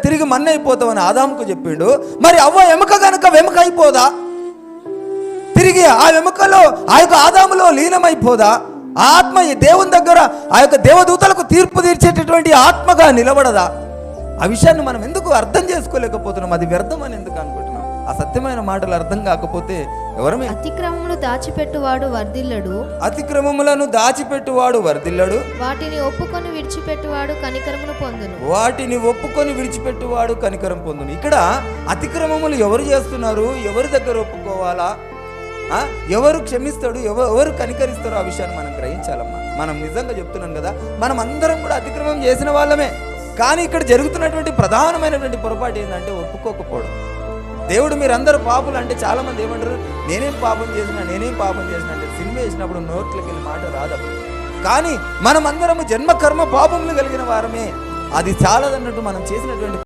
తిరిగి మన్నైపోతావని ఆదాముకు చెప్పిండు. మరి అవ్వ ఎముక కనుక వెముక అయిపోదా? తిరిగి ఆ వెముకలో ఆ యొక్క ఆదాములో లీనమైపోదా? ఆత్మ దేవుని దగ్గర ఆ యొక్క దేవదూతలకు తీర్పు తీర్చేటటువంటి ఆత్మగా నిలబడదా? ఆ విషయాన్ని మనం ఎందుకు అర్థం చేసుకోలేకపోతున్నాం? అది వ్యర్థం అని ఎందుకు అనుకుంటున్నాం? ఆ సత్యమైన మాటలు అర్థం కాకపోతే ఎవరమే. అతిక్రమమును దాచిపెట్టువాడు వర్ధిల్లడు, అతిక్రమములను దాచిపెట్టువాడు వర్ధిల్లడు, వాటిని ఒప్పుకొని విడిచిపెట్టువాడు కనికరమును పొందును. వాటిని ఒప్పుకొని విడిచిపెట్టువాడు కనికరం పొందును. ఇక్కడ అతిక్రమములు ఎవరు చేస్తున్నారు? ఎవరి దగ్గర ఒప్పుకోవాలా? ఎవరు క్షమిస్తాడు? ఎవరు కనికరిస్తారో ఆ విషయాన్ని మనం గ్రహించాలమ్మా. మనం నిజంగా చెప్తున్నాం కదా, మనం అందరం కూడా అతిక్రమం చేసిన వాళ్ళమే. కానీ ఇక్కడ జరుగుతున్నటువంటి ప్రధానమైనటువంటి పొరపాటు ఏంటంటే ఒప్పుకోకపోవడం. దేవుడు మీరందరూ పాపులు అంటే చాలామంది ఏమంటారు, నేనేం పాపం చేసిన అంటే సినిమా వేసినప్పుడు నోట్లకి వెళ్ళి మాట రాదు. కానీ మనం అందరము జన్మ కర్మ పాపములు కలిగిన వారమే. అది చాలదన్నట్టు మనం చేసినటువంటి